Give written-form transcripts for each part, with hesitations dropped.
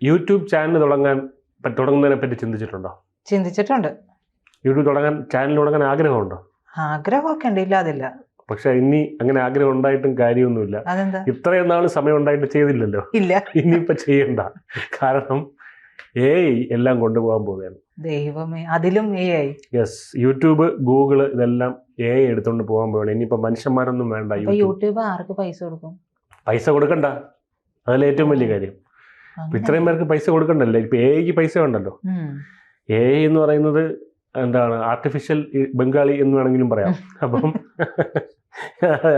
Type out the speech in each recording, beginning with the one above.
YouTube channel തുടങ്ങുന്നതിനെ പറ്റി ചിന്തിച്ചിട്ടുണ്ടോ? ചിന്തിച്ചിട്ടുണ്ട്. യൂട്യൂബ് ചാനൽ തുടങ്ങാൻ ആഗ്രഹമുണ്ടോ? ആഗ്രഹമൊക്കെ ഉണ്ട്, ഇല്ലാതില്ല. പക്ഷെ ഇനി അങ്ങനെ ആഗ്രഹം ഉണ്ടായിട്ടും കാര്യമൊന്നുമില്ല. അതെന്താ? ഇത്രയും നാൾ സമയം ഉണ്ടായിട്ട് ചെയ്തില്ലല്ലോ. ഇല്ല, ഇനിയിപ്പോ ചെയ്യണ്ട. കാരണം AI എല്ലാം കൊണ്ടുപോകാൻ പോവുകയാണ്. ദൈവമേ, അതിലും AI. യെസ്, യൂട്യൂബ്, ഗൂഗിള് ഇതെല്ലാം AI എടുത്തോണ്ട് പോകാൻ പോവുകയാണ്. ഇനിയിപ്പോ മനുഷ്യന്മാരൊന്നും വേണ്ട. യൂട്യൂബ് ആർക്ക് പൈസ കൊടുക്കും? പൈസ കൊടുക്കണ്ട, അതല്ല ഏറ്റവും വലിയ കാര്യം. ഇത്രയും പേർക്ക് പൈസ കൊടുക്കണ്ടല്ലോ. ഇപ്പൊ AIക്ക് പൈസ ഉണ്ടല്ലോ. AI എന്ന് പറയുന്നത് എന്താണ്, ആർട്ടിഫിഷ്യൽ ബംഗാളി എന്ന് വേണമെങ്കിലും പറയാം. അപ്പം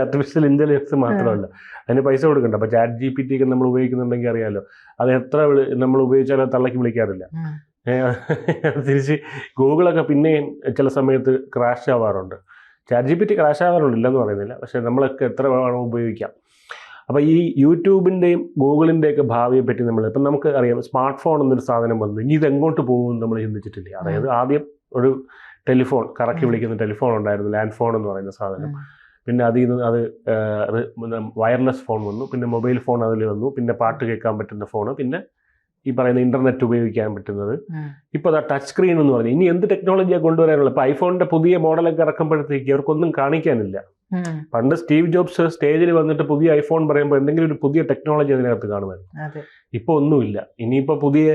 ആർട്ടിഫിഷ്യൽ ഇന്റലിജൻസ് മാത്രമല്ല, അതിന് പൈസ കൊടുക്കണ്ട. അപ്പൊ ChatGPT ഒക്കെ നമ്മൾ ഉപയോഗിക്കുന്നുണ്ടെങ്കിൽ അറിയാലോ, അത് എത്ര നമ്മൾ ഉപയോഗിച്ചാലും തള്ളക്ക് വിളിക്കാറില്ല. തിരിച്ച് ഗൂഗിളൊക്കെ പിന്നെയും ചില സമയത്ത് ക്രാഷ് ആവാറുണ്ട്. ChatGPT ക്രാഷ് ആവാറുണ്ട്, ഇല്ലെന്ന് പറയുന്നില്ല. പക്ഷെ നമ്മളൊക്കെ എത്ര വേണം ഉപയോഗിക്കാം. അപ്പോൾ ഈ യൂട്യൂബിൻ്റെയും ഗൂഗിളിൻ്റെയൊക്കെ ഭാവിയെ പറ്റി ഇപ്പം നമുക്ക് അറിയാം, സ്മാർട്ട് ഫോൺ എന്നൊരു സാധനം വന്നു. ഇനി ഇതെങ്ങോട്ട് പോകുമെന്ന് നമ്മൾ ചിന്തിച്ചിട്ടില്ല. അതായത് ആദ്യം ഒരു ടെലിഫോൺ, കറക്കി വിളിക്കുന്ന ടെലിഫോൺ ഉണ്ടായിരുന്നു, ലാൻഡ് ഫോൺ എന്ന് പറയുന്ന സാധനം. പിന്നെ അതിൽ നിന്ന് അത് വയർലെസ് ഫോൺ വന്നു, പിന്നെ മൊബൈൽ ഫോൺ അതിൽ വന്നു, പിന്നെ പാട്ട് കേൾക്കാൻ പറ്റുന്ന ഫോണ്, പിന്നെ ഈ പറയുന്ന ഇന്റർനെറ്റ് ഉപയോഗിക്കാൻ പറ്റുന്നത്. ഇപ്പോൾ അതാ ടച്ച് സ്ക്രീൻ എന്ന് പറഞ്ഞു. ഇനി എന്ത് ടെക്നോളജിയാണ് കൊണ്ടുവരാനുള്ളത്? ഇപ്പോൾ ഐഫോണിന്റെ പുതിയ മോഡലൊക്കെ ഇറക്കുമ്പോഴത്തേക്ക് അവർക്കൊന്നും കാണിക്കാനില്ല. പണ്ട് സ്റ്റീവ് ജോബ്സ് സ്റ്റേജിൽ വന്നിട്ട് പുതിയ ഐഫോൺ പറയുമ്പോൾ എന്തെങ്കിലും ഒരു പുതിയ ടെക്നോളജി അതിനകത്ത് കാണുമായിരുന്നു. ഇപ്പോൾ ഒന്നുമില്ല. ഇനിയിപ്പോൾ പുതിയ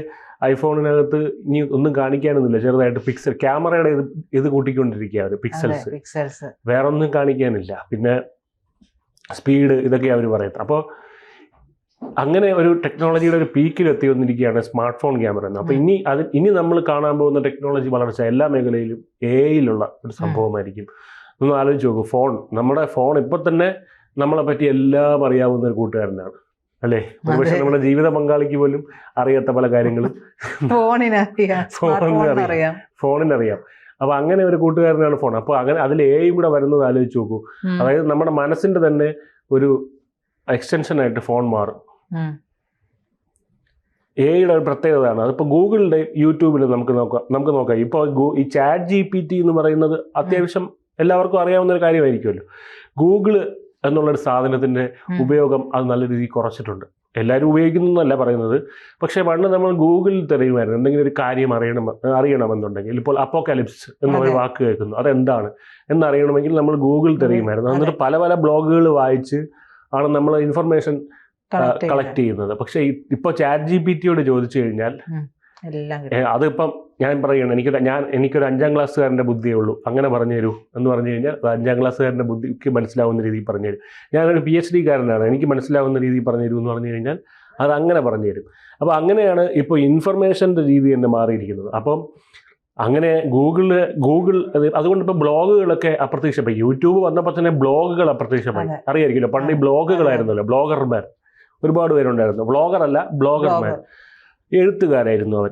ഐഫോണിനകത്ത് ഇനി ഒന്നും കാണിക്കാനൊന്നുമില്ല. ചെറുതായിട്ട് പിക്സൽ ക്യാമറയുടെ ഇത് കൂട്ടിക്കൊണ്ടിരിക്കുക അവർ, പിക്സൽസ്, വേറെ ഒന്നും കാണിക്കാനില്ല. പിന്നെ സ്പീഡ്, ഇതൊക്കെ അവർ പറയുന്നത്. അപ്പോൾ അങ്ങനെ ഒരു ടെക്നോളജിയുടെ ഒരു പീക്കിൽ എത്തി വന്നിരിക്കുകയാണ് സ്മാർട്ട് ഫോൺ ക്യാമറ എന്ന്. അപ്പോൾ ഇനി നമ്മൾ കാണാൻ പോകുന്ന ടെക്നോളജി വളർച്ച എല്ലാ മേഖലയിലും AIയിലുള്ള ഒരു സംഭവമായിരിക്കും. ഒന്ന് ആലോചിച്ച് നോക്കൂ, നമ്മുടെ ഫോൺ ഇപ്പൊ തന്നെ നമ്മളെ പറ്റി എല്ലാം അറിയാവുന്ന ഒരു കൂട്ടുകാരനാണ്, അല്ലേ? പക്ഷെ നമ്മുടെ ജീവിത പങ്കാളിക്ക് പോലും അറിയാത്ത പല കാര്യങ്ങളും ഫോണിനറിയാം. അപ്പൊ അങ്ങനെ ഒരു കൂട്ടുകാരനാണ് ഫോൺ. അപ്പൊ അങ്ങനെ അതിൽ AI കൂടെ വരുന്നത് ആലോചിച്ച് നോക്കൂ. അതായത് നമ്മുടെ മനസ്സിന്റെ തന്നെ ഒരു എക്സ്റ്റൻഷൻ ആയിട്ട് ഫോൺ മാറും. AIയുടെ ഒരു പ്രത്യേകതയാണ്. അതിപ്പോൾ ഗൂഗിളിന്റെ യൂട്യൂബിൽ നമുക്ക് നോക്കാം. ഇപ്പോൾ ഈ ChatGPT എന്ന് പറയുന്നത് അത്യാവശ്യം എല്ലാവർക്കും അറിയാവുന്ന ഒരു കാര്യമായിരിക്കുമല്ലോ. ഗൂഗിള് എന്നുള്ളൊരു സാധനത്തിന്റെ ഉപയോഗം അത് നല്ല രീതിയിൽ കുറച്ചിട്ടുണ്ട്. എല്ലാവരും ഉപയോഗിക്കുന്നല്ല പറയുന്നത്. പക്ഷേ പണ്ട് നമ്മൾ ഗൂഗിളിൽ തിരയുമായിരുന്നു എന്തെങ്കിലും ഒരു കാര്യം അറിയണമെന്നുണ്ടെങ്കിൽ. ഇപ്പോൾ അപ്പോക്കാലിപ്സ് എന്നൊരു വാക്ക് കേൾക്കുന്നു, അതെന്താണ് എന്നറിയണമെങ്കിൽ നമ്മൾ ഗൂഗിൾ തിരയുമായിരുന്നു. എന്നിട്ട് പല പല ബ്ലോഗുകൾ വായിച്ച് ആണ് നമ്മൾ ഇൻഫർമേഷൻ കളക്ട് ചെയ്യുന്നത്. പക്ഷേ ഇപ്പോൾ ChatGPTയോട് ചോദിച്ചു കഴിഞ്ഞാൽ അതിപ്പം ഞാൻ പറയുകയാണ്, എനിക്കൊരു 5ാം ക്ലാസ്സുകാരൻ്റെ ബുദ്ധിയേ ഉള്ളൂ, അങ്ങനെ പറഞ്ഞു തരൂ എന്ന് പറഞ്ഞു കഴിഞ്ഞാൽ അത് 5ാം ക്ലാസ്സുകാരൻ്റെ ബുദ്ധിക്ക് മനസ്സിലാവുന്ന രീതിയിൽ പറഞ്ഞു തരും. ഞാനൊരു PhD കാരനാണ്, എനിക്ക് മനസ്സിലാവുന്ന രീതിയിൽ പറഞ്ഞു തരൂ എന്ന് പറഞ്ഞു കഴിഞ്ഞാൽ അത് അങ്ങനെ പറഞ്ഞു തരും. അപ്പോൾ അങ്ങനെയാണ് ഇപ്പോൾ ഇൻഫർമേഷൻ്റെ രീതി തന്നെ മാറിയിരിക്കുന്നത്. അപ്പം അങ്ങനെ ഗൂഗിൾ അതുകൊണ്ട് ഇപ്പോൾ ബ്ലോഗുകളൊക്കെ അപ്രത്യക്ഷമായി. യൂട്യൂബ് വന്നപ്പോൾ തന്നെ ബ്ലോഗുകൾ അപ്രത്യക്ഷമായി. അറിയായിരിക്കുമല്ലോ, പണ്ട് ഈ ബ്ലോഗുകളായിരുന്നല്ലോ, ബ്ലോഗർമാർ ഒരുപാട് പേരുണ്ടായിരുന്നു. ബ്ലോഗർമാർ എഴുത്തുകാരായിരുന്നു അവർ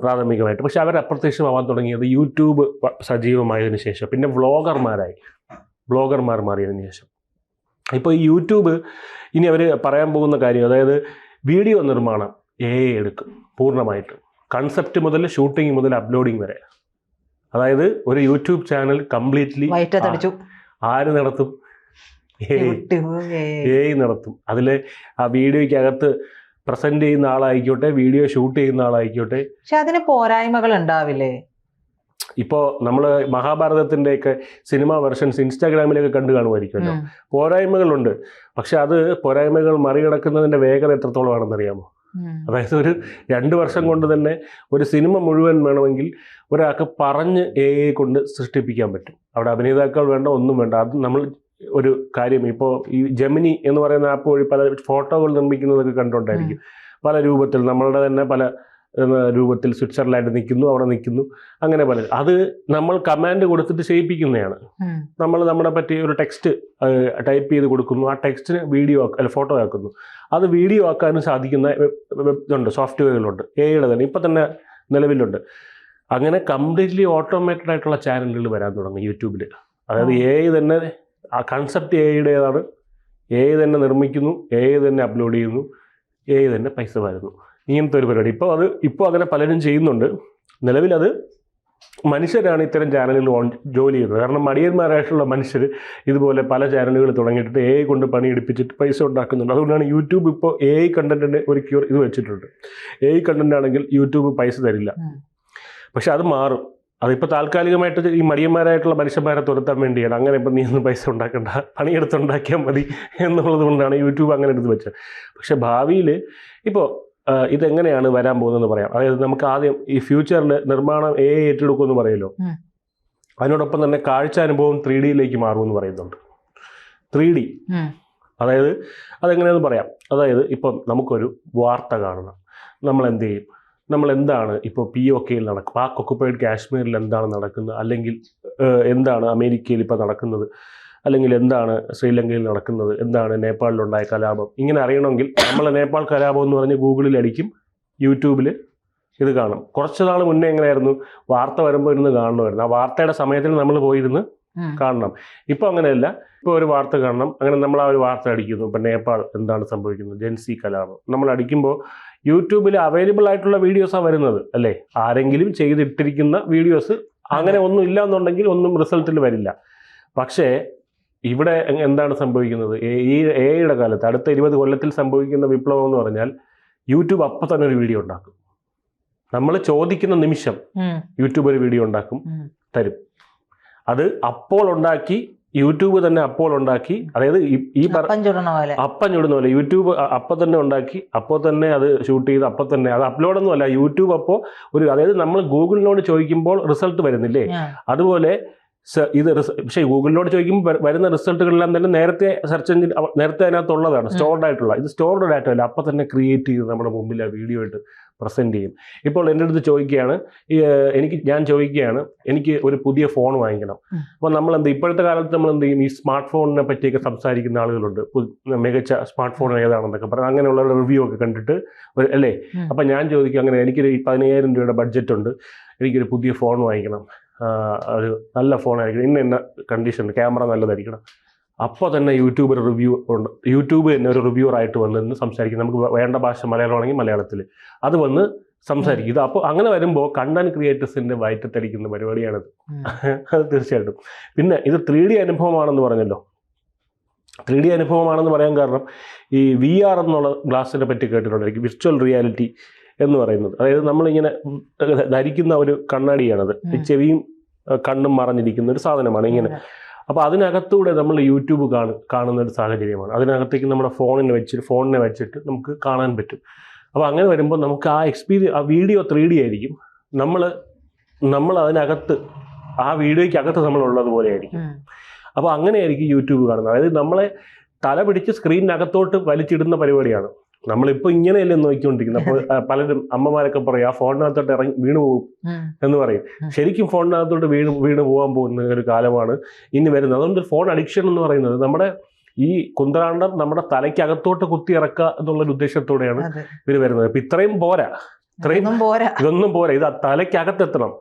പ്രാഥമികമായിട്ട്. പക്ഷെ അവർ അപ്രത്യക്ഷമാവാൻ തുടങ്ങിയത് യൂട്യൂബ് സജീവമായതിനു ശേഷം. പിന്നെ ബ്ലോഗർമാർ മാറിയതിനു ശേഷം. ഇപ്പോൾ ഈ യൂട്യൂബ് ഇനി അവർ പറയാൻ പോകുന്ന കാര്യം, അതായത് വീഡിയോ നിർമ്മാണം AI എടുക്കും പൂർണ്ണമായിട്ട്. കൺസെപ്റ്റ് മുതൽ ഷൂട്ടിംഗ് മുതൽ അപ്ലോഡിങ് വരെ. അതായത് ഒരു യൂട്യൂബ് ചാനൽ കംപ്ലീറ്റ്ലി ആര് നടത്തും? AI നടത്തും. അതിൽ ആ വീഡിയോയ്ക്കകത്ത് പ്രസന്റ് ചെയ്യുന്ന ആളായിക്കോട്ടെ, വീഡിയോ ഷൂട്ട് ചെയ്യുന്ന ആളായിക്കോട്ടെ. പക്ഷെ അതിന് പോരായ്മകൾ ഉണ്ടാവില്ലേ? ഇപ്പോൾ നമ്മൾ മഹാഭാരതത്തിൻ്റെയൊക്കെ സിനിമ വെർഷൻസ് ഇൻസ്റ്റാഗ്രാമിലൊക്കെ കണ്ടു കാണുമായിരിക്കുമല്ലോ. പോരായ്മകളുണ്ട്. പക്ഷെ അത് പോരായ്മകൾ മറികടക്കുന്നതിൻ്റെ വേഗത എത്രത്തോളമാണെന്നറിയാമോ? അതായത് ഒരു 2 വർഷം കൊണ്ട് തന്നെ ഒരു സിനിമ മുഴുവൻ വേണമെങ്കിൽ ഒരാൾക്ക് പറഞ്ഞ് AI കൊണ്ട് സൃഷ്ടിപ്പിക്കാൻ പറ്റും. അവിടെ അഭിനേതാക്കൾ വേണ്ട, ഒന്നും വേണ്ട. അത് നമ്മൾ ഒരു കാര്യം, ഇപ്പോൾ ഈ ജെമിനി എന്ന് പറയുന്ന ആപ്പ് വഴി പല ഫോട്ടോകൾ നിർമ്മിക്കുന്നതൊക്കെ കണ്ടുകൊണ്ടായിരിക്കും. പല രൂപത്തിൽ, നമ്മളുടെ തന്നെ പല രൂപത്തിൽ സ്വിറ്റ്സർലാൻഡ് നിൽക്കുന്നു, അവിടെ നിൽക്കുന്നു, അങ്ങനെ പല. അത് നമ്മൾ കമാൻഡ് കൊടുത്തിട്ട് ചെയ്യിപ്പിക്കുന്നതാണ്. നമ്മൾ നമ്മളെ പറ്റി ഒരു ടെക്സ്റ്റ് ടൈപ്പ് ചെയ്ത് കൊടുക്കുന്നു, ആ ടെക്സ്റ്റിന് ഫോട്ടോ ആക്കുന്നു. അത് വീഡിയോ ആക്കാനും സാധിക്കുന്ന ഇതുണ്ട്, സോഫ്റ്റ്വെയറുകളുണ്ട്, AIയുടെ തന്നെ ഇപ്പം തന്നെ നിലവിലുണ്ട്. അങ്ങനെ കംപ്ലീറ്റ്ലി ഓട്ടോമേറ്റഡ് ആയിട്ടുള്ള ചാനലുകൾ വരാൻ തുടങ്ങി യൂട്യൂബിൽ. അതായത് AI തന്നെ, ആ കൺസെപ്റ്റ് AIയുടേതാണ്. AI തന്നെ നിർമ്മിക്കുന്നു, AI തന്നെ അപ്ലോഡ് ചെയ്യുന്നു, AI തന്നെ പൈസ വരുന്നു. ഇങ്ങനത്തെ ഒരു പരിപാടി ഇപ്പോൾ അങ്ങനെ പലരും ചെയ്യുന്നുണ്ട്. നിലവിലത് മനുഷ്യരാണ് ഇത്തരം ചാനലുകൾ ജോലി ചെയ്യുന്നത്. കാരണം മടിയന്മാരായിട്ടുള്ള മനുഷ്യർ ഇതുപോലെ പല ചാനലുകൾ തുടങ്ങിയിട്ട് AI കൊണ്ട് പണിയെടുപ്പിച്ചിട്ട് പൈസ ഉണ്ടാക്കുന്നുണ്ട്. അതുകൊണ്ടാണ് യൂട്യൂബ് ഇപ്പോൾ AI കണ്ടന്റിൻ്റെ ഒരു ഇത് വെച്ചിട്ടുണ്ട്. AI കണ്ടന്റ് ആണെങ്കിൽ യൂട്യൂബ് പൈസ തരില്ല. പക്ഷെ അത് മാറും. അതിപ്പോൾ താൽക്കാലികമായിട്ട് ഈ മടിയന്മാരായിട്ടുള്ള മനുഷ്യന്മാരെ തുരത്താൻ വേണ്ടിയാണ്. അങ്ങനെ ഇപ്പം നീ ഒന്നും പൈസ ഉണ്ടാക്കണ്ട, പണിയെടുത്തുണ്ടാക്കിയാൽ മതി എന്നുള്ളത് കൊണ്ടാണ് യൂട്യൂബ് അങ്ങനെ എടുത്ത് വെച്ചത്. പക്ഷെ ഭാവിയിൽ ഇപ്പോൾ ഇതെങ്ങനെയാണ് വരാൻ പോകുന്നതെന്ന് പറയാം. അതായത് നമുക്ക് ആദ്യം ഈ ഫ്യൂച്ചറിൽ നിർമ്മാണം AI ഏറ്റെടുക്കുമെന്ന് പറയുമല്ലോ. അതിനോടൊപ്പം തന്നെ കാഴ്ചാനുഭവം 3Dയിലേക്ക് മാറുമെന്ന് പറയുന്നുണ്ട്. 3D അതായത് അതെങ്ങനെയാണെന്ന് പറയാം. അതായത് ഇപ്പം നമുക്കൊരു വാർത്ത കാണണം. നമ്മൾ എന്ത് ചെയ്യും? നമ്മൾ എന്താണ് ഇപ്പോൾ POKയിൽ നടക്കും, പാക് ഒക്കുപ്പൈഡ് കാശ്മീരിൽ എന്താണ് നടക്കുന്നത്, അല്ലെങ്കിൽ എന്താണ് അമേരിക്കയിൽ ഇപ്പോൾ നടക്കുന്നത്, അല്ലെങ്കിൽ എന്താണ് ശ്രീലങ്കയിൽ നടക്കുന്നത്, എന്താണ് നേപ്പാളിലുണ്ടായ കലാപം, ഇങ്ങനെ അറിയണമെങ്കിൽ നമ്മൾ നേപ്പാൾ കലാപം എന്ന് പറഞ്ഞ് ഗൂഗിളിൽ അടിക്കും, യൂട്യൂബിൽ ഇത് കാണും. കുറച്ച് നാൾ മുന്നേ എങ്ങനെയായിരുന്നു? വാർത്ത വരുമ്പോൾ ഇരുന്ന് കാണണമായിരുന്നു. ആ വാർത്തയുടെ സമയത്തിന് നമ്മൾ പോയിരുന്ന് കാണണം. ഇപ്പോൾ അങ്ങനെയല്ല. ഇപ്പോൾ ഒരു വാർത്ത കാണണം, അങ്ങനെ നമ്മൾ ആ ഒരു വാർത്ത അടിക്കുന്നു. ഇപ്പം നേപ്പാൾ എന്താണ് സംഭവിക്കുന്നത്, ജെൻസി കലാപം, നമ്മൾ അടിക്കുമ്പോൾ യൂട്യൂബിൽ അവൈലബിൾ ആയിട്ടുള്ള വീഡിയോസാണ് വരുന്നത് അല്ലേ? ആരെങ്കിലും ചെയ്തിട്ടിരിക്കുന്ന വീഡിയോസ്. അങ്ങനെ ഒന്നും ഇല്ല എന്നുണ്ടെങ്കിൽ ഒന്നും റിസൾട്ടിൽ വരില്ല. പക്ഷേ ഇവിടെ എന്താണ് സംഭവിക്കുന്നത്? ഈ AI കാലത്ത് അടുത്ത 20 കൊല്ലത്തിൽ സംഭവിക്കുന്ന വിപ്ലവം എന്ന് പറഞ്ഞാൽ യൂട്യൂബ് അപ്പം തന്നെ ഒരു വീഡിയോ ഉണ്ടാക്കും. നമ്മൾ ചോദിക്കുന്ന നിമിഷം യൂട്യൂബ് ഒരു വീഡിയോ ഉണ്ടാക്കും, തരും. അത് അപ്പോൾ ഉണ്ടാക്കി, യൂട്യൂബ് തന്നെ അപ്പോൾ ഉണ്ടാക്കി. അതായത് ഈ അപ്പം ചുടുന്ന പോലെ യൂട്യൂബ് അപ്പം തന്നെ ഉണ്ടാക്കി, അപ്പോൾ തന്നെ അത് ഷൂട്ട് ചെയ്ത് അപ്പം തന്നെ അത് അപ്ലോഡൊന്നും അല്ല. യൂട്യൂബ് അപ്പോൾ അതായത് നമ്മൾ ഗൂഗിളിനോട് ചോദിക്കുമ്പോൾ റിസൾട്ട് വരുന്നില്ലേ, അതുപോലെ ഇത് പക്ഷേ ഗൂഗിളിനോട് ചോദിക്കുമ്പോൾ വരുന്ന റിസൾട്ടുകളെല്ലാം തന്നെ നേരത്തെ സെർച്ച് എഞ്ചിൻ നേരത്തെ അതിനകത്തുള്ളതാണ്, സ്റ്റോർഡ് ആയിട്ടുള്ള. ഇത് സ്റ്റോർഡ് ഡാറ്റ അല്ല, അപ്പം തന്നെ ക്രിയേറ്റ് ചെയ്ത് നമ്മുടെ മുമ്പിൽ ആ വീഡിയോ ആയിട്ട് പ്രസൻറ്റ് ചെയ്യും. ഇപ്പോൾ എൻ്റെ അടുത്ത് ചോദിക്കുകയാണ്, ഞാൻ ചോദിക്കുകയാണ് എനിക്ക് ഒരു പുതിയ ഫോൺ വാങ്ങിക്കണം. അപ്പോൾ നമ്മളെന്ത് ഇപ്പോഴത്തെ കാലത്ത് നമ്മൾ എന്ത് ചെയ്യും? ഈ സ്മാർട്ട് ഫോണിനെ പറ്റിയൊക്കെ സംസാരിക്കുന്ന ആളുകളുണ്ട്. മികച്ച സ്മാർട്ട് ഫോൺ ഏതാണെന്നൊക്കെ പറഞ്ഞാൽ അങ്ങനെയുള്ള റിവ്യൂ ഒക്കെ കണ്ടിട്ട് അല്ലേ? അപ്പം ഞാൻ ചോദിക്കും, അങ്ങനെ എനിക്കൊരു 15,000 രൂപയുടെ ബഡ്ജറ്റ് ഉണ്ട്, എനിക്കൊരു പുതിയ ഫോൺ വാങ്ങിക്കണം, ഒരു നല്ല ഫോണായിരിക്കണം, ഇന്ന കണ്ടീഷൻ, ക്യാമറ നല്ലതായിരിക്കണം. അപ്പോൾ തന്നെ യൂട്യൂബ് റിവ്യൂ ഉണ്ട്. യൂട്യൂബ് തന്നെ ഒരു റിവ്യൂറായിട്ട് വന്ന് സംസാരിക്കും. നമുക്ക് വേണ്ട ഭാഷ മലയാളമാണെങ്കിൽ മലയാളത്തിൽ അത് വന്ന് സംസാരിക്കും. ഇത് അപ്പോൾ അങ്ങനെ വരുമ്പോൾ കണ്ടന്റ് ക്രിയേറ്റേഴ്സിൻ്റെ വയറ്റത്തടിക്കുന്ന പരിപാടിയാണത്. അത് തീർച്ചയായിട്ടും. പിന്നെ ഇത് 3D അനുഭവമാണെന്ന് പറഞ്ഞല്ലോ. 3D അനുഭവമാണെന്ന് പറയാൻ കാരണം ഈ VR എന്നുള്ള ഗ്ലാസിനെ പറ്റി കേട്ടിട്ടുണ്ടായിരിക്കും, വിർച്വൽ റിയാലിറ്റി എന്ന് പറയുന്നത്. അതായത് നമ്മളിങ്ങനെ ധരിക്കുന്ന ഒരു കണ്ണാടിയാണത്. ചെവിയും കണ്ണും മറഞ്ഞിരിക്കുന്ന ഒരു സാധനമാണ് ഇങ്ങനെ. അപ്പോൾ അതിനകത്തൂടെ നമ്മൾ യൂട്യൂബ് കാണുന്ന ഒരു സാഹചര്യമാണ്. അതിനകത്തേക്ക് നമ്മുടെ ഫോണിനെ വെച്ചിട്ട് നമുക്ക് കാണാൻ പറ്റും. അപ്പോൾ അങ്ങനെ വരുമ്പോൾ നമുക്ക് ആ ആ വീഡിയോ 3D ആയിരിക്കും. നമ്മൾ അതിനകത്ത് ആ വീഡിയോയ്ക്കകത്ത് നമ്മളുള്ളതുപോലെ ആയിരിക്കും. അപ്പോൾ അങ്ങനെയായിരിക്കും യൂട്യൂബ് കാണുന്നത്. അതായത് നമ്മളെ തല പിടിച്ച് സ്ക്രീനിനകത്തോട്ട് വലിച്ചിടുന്ന പരിപാടിയാണ്. നമ്മളിപ്പോൾ ഇങ്ങനെയല്ലേ നോക്കിക്കൊണ്ടിരിക്കുന്നത്. അപ്പോൾ പലരും അമ്മമാരൊക്കെ പറയും, ആ ഫോണിനകത്തോട്ട് വീണ് പോകും എന്ന് പറയും. ശരിക്കും ഫോണിനകത്തോട്ട് വീണ് പോകാൻ പോകുന്ന ഒരു കാലമാണ് ഇനി വരുന്നത്. അതുകൊണ്ട് ഫോൺ അഡിക്ഷൻ എന്ന് പറയുന്നത് നമ്മുടെ ഈ കുന്തറാണ്ടം നമ്മുടെ തലയ്ക്കകത്തോട്ട് കുത്തി ഇറക്കുക എന്നുള്ളൊരു ഉദ്ദേശത്തോടെയാണ് ഇവർ വരുന്നത്. ഇപ്പം ഇതൊന്നും പോരാ, ഇത് തലയ്ക്കകത്തെത്തണം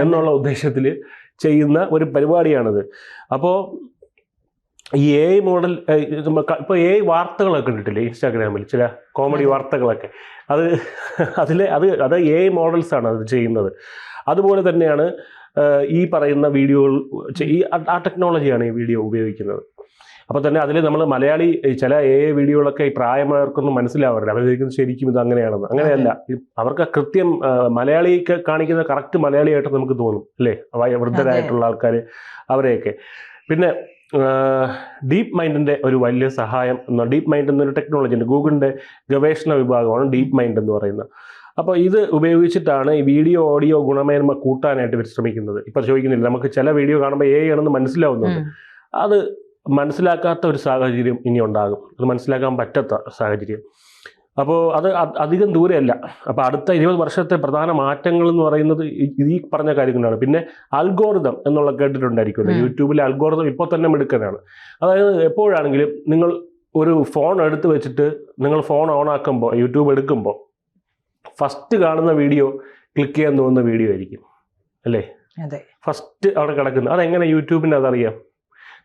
എന്നുള്ള ഉദ്ദേശത്തിൽ ചെയ്യുന്ന ഒരു പരിപാടിയാണിത്. അപ്പോൾ ഈ AI മോഡൽ ഇപ്പോൾ AI വാർത്തകളൊക്കെ കണ്ടിട്ടില്ലേ ഇൻസ്റ്റാഗ്രാമിൽ, ചില കോമഡി വാർത്തകളൊക്കെ, അത് AI മോഡൽസാണ് അത് ചെയ്യുന്നത്. അതുപോലെ തന്നെയാണ് ഈ പറയുന്ന വീഡിയോകൾ, ആ ടെക്നോളജിയാണ് ഈ വീഡിയോ ഉപയോഗിക്കുന്നത്. അപ്പോൾ തന്നെ അതിൽ നമ്മൾ മലയാളി ചില AI വീഡിയോകളൊക്കെ ഈ പ്രായമായവർക്കൊന്നും മനസ്സിലാവാറില്ല. അവർ ശരിക്കും ഇത് അങ്ങനെയാണെന്ന്. അങ്ങനെയല്ല, അവർക്ക് കൃത്യം മലയാളിക്ക് കാണിക്കുന്ന കറക്റ്റ് മലയാളിയായിട്ട് നമുക്ക് തോന്നും അല്ലേ, വൃദ്ധരായിട്ടുള്ള ആൾക്കാർ അവരെയൊക്കെ. പിന്നെ ഡീപ്പ് മൈൻഡിൻ്റെ ഒരു വലിയ സഹായം ഡീപ്പ് മൈൻഡ് എന്നൊരു ടെക്നോളജി ഉണ്ട്. ഗൂഗിളിൻ്റെ ഗവേഷണ വിഭാഗമാണ് ഡീപ്പ് മൈൻഡ് എന്ന് പറയുന്നത്. അപ്പോൾ ഇത് ഉപയോഗിച്ചിട്ടാണ് ഈ വീഡിയോ ഓഡിയോ ഗുണമേന്മ കൂട്ടാനായിട്ട് ഇവർ ശ്രമിക്കുന്നത്. ഇപ്പോൾ ചോദിക്കുന്നില്ല, നമുക്ക് ചില വീഡിയോ കാണുമ്പോൾ AI ആണെന്ന് മനസ്സിലാവുന്നുണ്ട്. അത് മനസ്സിലാക്കാത്ത ഒരു സാഹചര്യം ഇനി ഉണ്ടാകും, അത് മനസ്സിലാക്കാൻ പറ്റാത്ത സാഹചര്യം. അപ്പോൾ അത് അധികം ദൂരെയല്ല. അപ്പോൾ അടുത്ത 20 വർഷത്തെ പ്രധാന മാറ്റങ്ങൾ എന്ന് പറയുന്നത് ഈ പറഞ്ഞ കാര്യങ്ങളാണ്. പിന്നെ അൽഗോറിതം എന്നുള്ള കേട്ടിട്ടുണ്ടായിരിക്കുമല്ലോ. യൂട്യൂബിലെ അൽഗോറിതം ഇപ്പോൾ തന്നെ മിടുക്കനാണ്. അതായത് എപ്പോഴാണെങ്കിലും നിങ്ങൾ ഒരു ഫോൺ എടുത്ത് വെച്ചിട്ട് നിങ്ങൾ ഫോൺ ഓൺ ആക്കുമ്പോൾ, യൂട്യൂബ് എടുക്കുമ്പോൾ ഫസ്റ്റ് കാണുന്ന വീഡിയോ ക്ലിക്ക് ചെയ്യാൻ തോന്നുന്ന വീഡിയോ ആയിരിക്കും അല്ലേ? ഫസ്റ്റ് അവിടെ കിടക്കുന്നത്. അതെങ്ങനെ യൂട്യൂബിന് അതറിയാം?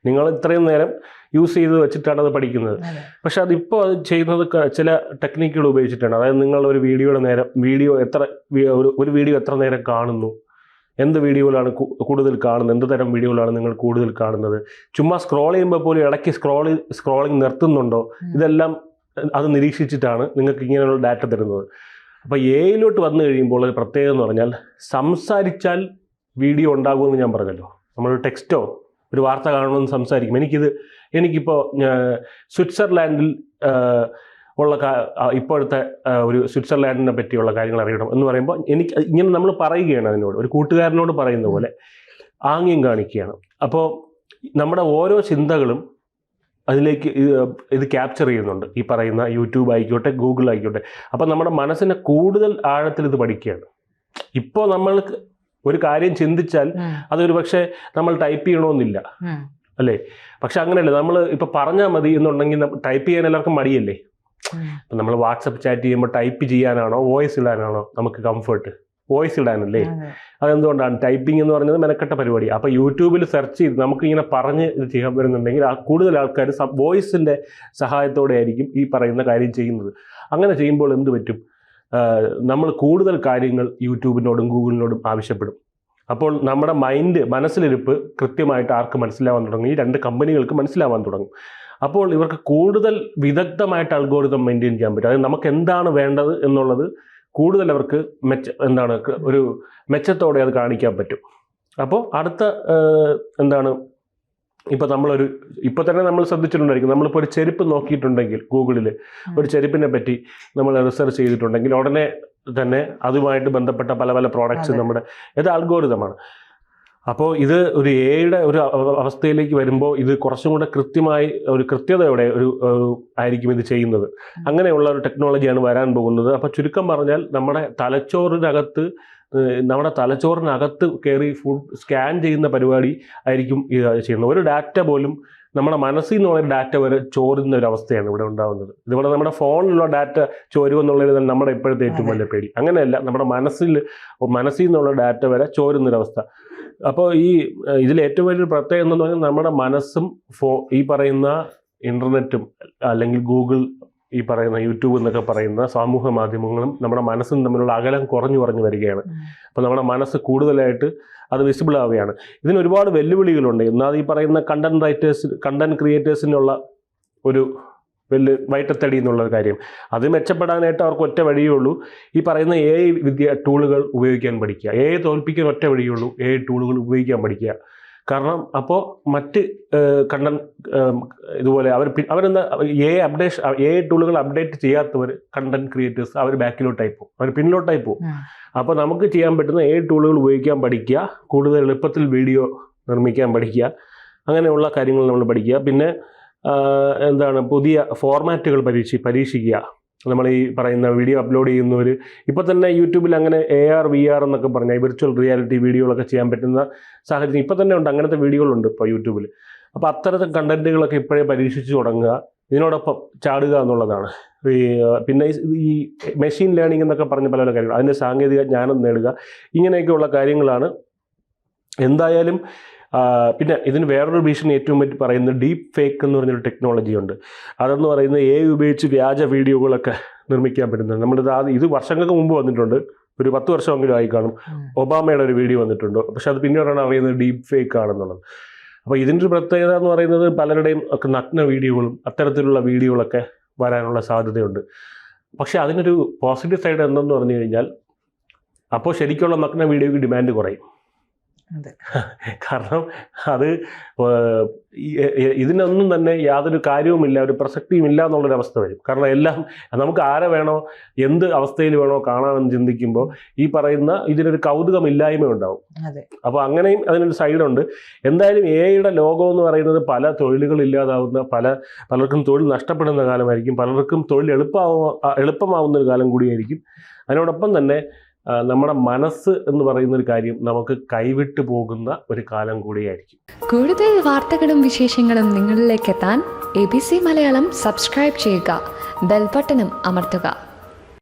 നിങ്ങൾ ഇത്രയും നേരം യൂസ് ചെയ്ത് വെച്ചിട്ടാണ് അത് പഠിക്കുന്നത്. പക്ഷെ അതിപ്പോൾ അത് ചെയ്യുന്നത് ചില ടെക്നിക്കുകൾ ഉപയോഗിച്ചിട്ടാണ്. അതായത് നിങ്ങൾ ഒരു വീഡിയോ എത്ര നേരം കാണുന്നു എന്ത് വീഡിയോകളാണ് കൂടുതൽ കാണുന്നത്, എന്ത് തരം വീഡിയോകളാണ് നിങ്ങൾ കൂടുതൽ കാണുന്നത്, ചുമ്മാ സ്ക്രോൾ ചെയ്യുമ്പോൾ പോലും ഇടയ്ക്ക് സ്ക്രോളിങ് നിർത്തുന്നുണ്ടോ, ഇതെല്ലാം അത് നിരീക്ഷിച്ചിട്ടാണ് നിങ്ങൾക്ക് ഇങ്ങനെയുള്ള ഡാറ്റ തരുന്നത്. അപ്പോൾ എയിലോട്ട് വന്നു കഴിയുമ്പോൾ ഒരു പ്രത്യേകത എന്ന് പറഞ്ഞാൽ സംസാരിച്ചാൽ വീഡിയോ ഉണ്ടാകുമെന്ന് ഞാൻ പറഞ്ഞല്ലോ. നമ്മൾ ടെക്സ്റ്റോ ഒരു വാർത്ത കാണണമെന്ന് സംസാരിക്കും. എനിക്കിപ്പോൾ സ്വിറ്റ്സർലാൻഡിൽ ഉള്ള ഇപ്പോഴത്തെ ഒരു സ്വിറ്റ്സർലാൻഡിനെ പറ്റിയുള്ള കാര്യങ്ങൾ അറിയണം എന്ന് പറയുമ്പോൾ എനിക്ക് ഇങ്ങനെ നമ്മൾ പറയുകയാണ് അതിനോട്, ഒരു കൂട്ടുകാരനോട് പറയുന്ന പോലെ ആംഗ്യം കാണിക്കുകയാണ്. അപ്പോൾ നമ്മുടെ ഓരോ ചിന്തകളും അതിലേക്ക് ഇത് ക്യാപ്ചർ ചെയ്യുന്നുണ്ട്, ഈ പറയുന്ന യൂട്യൂബ് ആയിക്കോട്ടെ ഗൂഗിൾ ആയിക്കോട്ടെ. അപ്പം നമ്മുടെ മനസ്സിനെ കൂടുതൽ ആഴത്തിൽ ഇത് പഠിക്കുകയാണ്. ഇപ്പോൾ നമ്മൾക്ക് ഒരു കാര്യം ചിന്തിച്ചാൽ അതൊരു പക്ഷേ നമ്മൾ ടൈപ്പ് ചെയ്യണമെന്നില്ല അല്ലേ. പക്ഷെ അങ്ങനെയല്ല, നമ്മൾ ഇപ്പോൾ പറഞ്ഞാൽ മതി എന്നുണ്ടെങ്കിൽ ടൈപ്പ് ചെയ്യാൻ എല്ലാവർക്കും മടിയല്ലേ. ഇപ്പം നമ്മൾ വാട്സപ്പ് ചാറ്റ് ചെയ്യുമ്പോൾ ടൈപ്പ് ചെയ്യാനാണോ വോയിസ് ഇടാനാണോ നമുക്ക് കംഫർട്ട്? വോയിസ് ഇടാനല്ലേ. അതെന്തുകൊണ്ടാണ്? ടൈപ്പിംഗ് എന്ന് പറയുന്നത് മെനക്കെട്ട പരിപാടി. അപ്പോൾ യൂട്യൂബിൽ സെർച്ച് ചെയ്ത് നമുക്കിങ്ങനെ പറഞ്ഞ് ഇത് ചെയ്യാൻ വരുന്നുണ്ടെങ്കിൽ കൂടുതൽ ആൾക്കാർ വോയിസിൻ്റെ സഹായത്തോടെ ആയിരിക്കും ഈ പറയുന്ന കാര്യം ചെയ്യുന്നത്. അങ്ങനെ ചെയ്യുമ്പോൾ എന്ത് പറ്റും? നമ്മൾ കൂടുതൽ കാര്യങ്ങൾ യൂട്യൂബിനോടും ഗൂഗിളിനോടും ആവശ്യപ്പെടും. അപ്പോൾ നമ്മുടെ മനസ്സിലിരിപ്പ് കൃത്യമായിട്ട് ആർക്ക് മനസ്സിലാവാൻ തുടങ്ങും? ഈ രണ്ട് കമ്പനികൾക്ക് മനസ്സിലാവാൻ തുടങ്ങും. അപ്പോൾ ഇവർക്ക് കൂടുതൽ വിദഗ്ധമായിട്ട് അൽഗോരിതം മെയിൻറ്റെയിൻ ചെയ്യാൻ പറ്റും. അതായത് നമുക്ക് എന്താണ് വേണ്ടത് എന്നുള്ളത് കൂടുതൽ അവർക്ക് ഒരു മെച്ചത്തോടെ അത് കാണിക്കാൻ പറ്റും. അപ്പോൾ അടുത്ത ഇപ്പോൾ തന്നെ നമ്മൾ ശ്രദ്ധിച്ചിട്ടുണ്ടായിരിക്കും, നമ്മളിപ്പോൾ ഒരു ചെരുപ്പ് നോക്കിയിട്ടുണ്ടെങ്കിൽ ഗൂഗിളിൽ ഒരു ചെരുപ്പിനെ പറ്റി നമ്മൾ റിസർച്ച് ചെയ്തിട്ടുണ്ടെങ്കിൽ ഉടനെ തന്നെ അതുമായിട്ട് ബന്ധപ്പെട്ട പല പല പ്രോഡക്ട്സ് ഇത് അൽഗോരിതമാണ്. അപ്പോൾ ഇത് ഒരു എയുടെ ഒരു അവസ്ഥയിലേക്ക് വരുമ്പോൾ ഇത് കുറച്ചും കൂടെ കൃത്യമായി ഒരു കൃത്യതയോടെ ആയിരിക്കും ഇത് ചെയ്യുന്നത്. അങ്ങനെയുള്ള ഒരു ടെക്നോളജിയാണ് വരാൻ പോകുന്നത്. അപ്പോൾ ചുരുക്കം പറഞ്ഞാൽ നമ്മുടെ തലച്ചോറിനകത്ത് കയറി ഫുഡ് സ്കാൻ ചെയ്യുന്ന പരിപാടി ആയിരിക്കും ഇത് ചെയ്യുന്നത്. ഒരു ഡാറ്റ പോലും നമ്മുടെ മനസ്സിൽ നിന്നുള്ള ഡാറ്റ വരെ ചോരുന്ന ഒരു അവസ്ഥയാണ് ഇവിടെ ഉണ്ടാകുന്നത്. ഇതിവിടെ നമ്മുടെ ഫോണിലുള്ള ഡാറ്റ ചോരുമെന്നുള്ളത് നമ്മുടെ ഇപ്പോഴത്തെ ഏറ്റവും വലിയ പേടി. അങ്ങനെയല്ല, നമ്മുടെ മനസ്സിൽ നിന്നുള്ള ഡാറ്റ വരെ ചോരുന്നൊരവസ്ഥ. അപ്പോൾ ഇതിൽ ഏറ്റവും വലിയൊരു പ്രത്യേകത എന്ന് പറഞ്ഞാൽ നമ്മുടെ മനസ്സും ഈ പറയുന്ന ഇൻ്റർനെറ്റും അല്ലെങ്കിൽ ഗൂഗിൾ, ഈ പറയുന്ന യൂട്യൂബ് എന്നൊക്കെ പറയുന്ന സാമൂഹ്യ മാധ്യമങ്ങളും നമ്മുടെ മനസ്സും തമ്മിലുള്ള അകലം കുറഞ്ഞു വരികയാണ്. അപ്പോൾ നമ്മുടെ മനസ്സ് കൂടുതലായിട്ട് അത് വിസിബിൾ ആവുകയാണ്. ഇതിന് ഒരുപാട് വെല്ലുവിളികളുണ്ട്. എന്നാൽ ഈ പറയുന്ന കണ്ടന്റ് ക്രിയേറ്റേഴ്സിനുള്ള ഒരു വയറ്റത്തടി എന്നുള്ളൊരു കാര്യം, അത് മെച്ചപ്പെടാനായിട്ട് അവർക്ക് ഒറ്റ വഴിയേ ഉള്ളൂ, ഈ പറയുന്ന AI ടൂളുകൾ ഉപയോഗിക്കാൻ പഠിക്കുക. AI തോൽപ്പിക്കാൻ ഒറ്റ വഴിയേ ഉള്ളൂ, AI ടൂളുകൾ ഉപയോഗിക്കാൻ പഠിക്കുക. കാരണം അപ്പോൾ മറ്റ് കണ്ടന്റ് ഇതുപോലെ അവരെന്താ AI ടൂളുകൾ അപ്ഡേറ്റ് ചെയ്യാത്തവർ കണ്ടന്റ് ക്രിയേറ്റേഴ്സ് അവർ ബാക്കിലോട്ടായി പോകും, അവർ പിന്നിലോട്ടായി പോകും. അപ്പോൾ നമുക്ക് ചെയ്യാൻ പറ്റുന്ന AI ടൂളുകൾ ഉപയോഗിക്കാൻ പഠിക്കുക, കൂടുതൽ എളുപ്പത്തിൽ വീഡിയോ നിർമ്മിക്കാൻ പഠിക്കുക, അങ്ങനെയുള്ള കാര്യങ്ങൾ നമ്മൾ പഠിക്കുക. പിന്നെ പുതിയ ഫോർമാറ്റുകൾ പരീക്ഷിക്കുക. നമ്മൾ ഈ പറയുന്ന വീഡിയോ അപ്ലോഡ് ചെയ്യുന്നവർ ഇപ്പോൾ തന്നെ യൂട്യൂബിൽ അങ്ങനെ AR VR എന്നൊക്കെ പറഞ്ഞാൽ വിർച്വൽ റിയാലിറ്റി വീഡിയോകളൊക്കെ ചെയ്യാൻ പറ്റുന്ന സാഹചര്യം ഇപ്പോൾ തന്നെ ഉണ്ട്. അങ്ങനത്തെ വീഡിയോകളുണ്ട് ഇപ്പോൾ യൂട്യൂബിൽ. അപ്പോൾ അത്തരത്തിൽ കണ്ടന്റുകളൊക്കെ ഇപ്പോഴേ പരീക്ഷിച്ച് തുടങ്ങുക, ഇതിനോടൊപ്പം ചാടുക എന്നുള്ളതാണ്. പിന്നെ ഈ മെഷീൻ ലേണിംഗ് എന്നൊക്കെ പറഞ്ഞ പല പല കാര്യങ്ങൾ, അതിൻ്റെ സാങ്കേതിക ജ്ഞാനം നേടുക, ഇങ്ങനെയൊക്കെയുള്ള കാര്യങ്ങളാണ്. എന്തായാലും പിന്നെ ഇതിന് വേറൊരു ഭീഷണി ഏറ്റവും പറ്റി പറയുന്നത് ഡീപ്പ് ഫേക്ക് എന്ന് ടെക്നോളജി ഉണ്ട്. അതെന്ന് പറയുന്നത് AI ഉപയോഗിച്ച് വ്യാജ വീഡിയോകളൊക്കെ നിർമ്മിക്കാൻ പറ്റുന്നത്. ഇത് വർഷങ്ങൾക്ക് മുമ്പ് വന്നിട്ടുണ്ട്, ഒരു 10 വർഷമെങ്കിലും ആയി കാണും. ഒബാമയുടെ ഒരു വീഡിയോ വന്നിട്ടുണ്ട്. പക്ഷെ അത് പിന്നീടാണ് അറിയുന്നത് ഡീപ്പ് ഫേക്ക് ആണെന്നുള്ളത്. അപ്പോൾ ഇതിൻ്റെ ഒരു പ്രത്യേകത എന്ന് പറയുന്നത് പലരുടെയും ഒക്കെ നഗ്ന വീഡിയോകളും അത്തരത്തിലുള്ള വീഡിയോകളൊക്കെ വരാനുള്ള സാധ്യതയുണ്ട്. പക്ഷെ അതിനൊരു പോസിറ്റീവ് സൈഡ് എന്തെന്ന് പറഞ്ഞു കഴിഞ്ഞാൽ അപ്പോൾ ശരിക്കുള്ള നഗ്ന വീഡിയോയ്ക്ക് ഡിമാൻഡ് കുറയും. കാരണം അത് ഇതിനൊന്നും തന്നെ യാതൊരു കാര്യവുമില്ല, ഒരു പ്രസക്തിയും ഇല്ല എന്നുള്ളൊരവസ്ഥ വരും. കാരണം എല്ലാം നമുക്ക് ആരെ വേണോ എന്ത് അവസ്ഥയിൽ വേണോ കാണാമെന്ന് ചിന്തിക്കുമ്പോൾ ഈ പറയുന്ന ഇതിനൊരു കൗതുകമില്ലായ്മ ഉണ്ടാവും. അപ്പോൾ അങ്ങനെയും അതിനൊരു സൈഡുണ്ട്. എന്തായാലും AI ലോകം എന്ന് പറയുന്നത് പല തൊഴിലുകൾ ഇല്ലാതാവുന്ന, പലർക്കും തൊഴിൽ നഷ്ടപ്പെടുന്ന കാലമായിരിക്കും, പലർക്കും തൊഴിൽ എളുപ്പമാവുന്ന ഒരു കാലം കൂടിയായിരിക്കും. അതിനോടൊപ്പം തന്നെ നമ്മുടെ മനസ്സ് എന്ന് പറയുന്ന ഒരു കാര്യം നമുക്ക് കൈവിട്ടു പോകുന്ന ഒരു കാലം കൂടിയായിരിക്കും. കൂടുതൽ വാർത്തകളും വിശേഷങ്ങളും നിങ്ങളിലേക്ക് എത്താൻ ABC മലയാളം സബ്സ്ക്രൈബ് ചെയ്യുക, ബെൽ ബട്ടണും അമർത്തുക.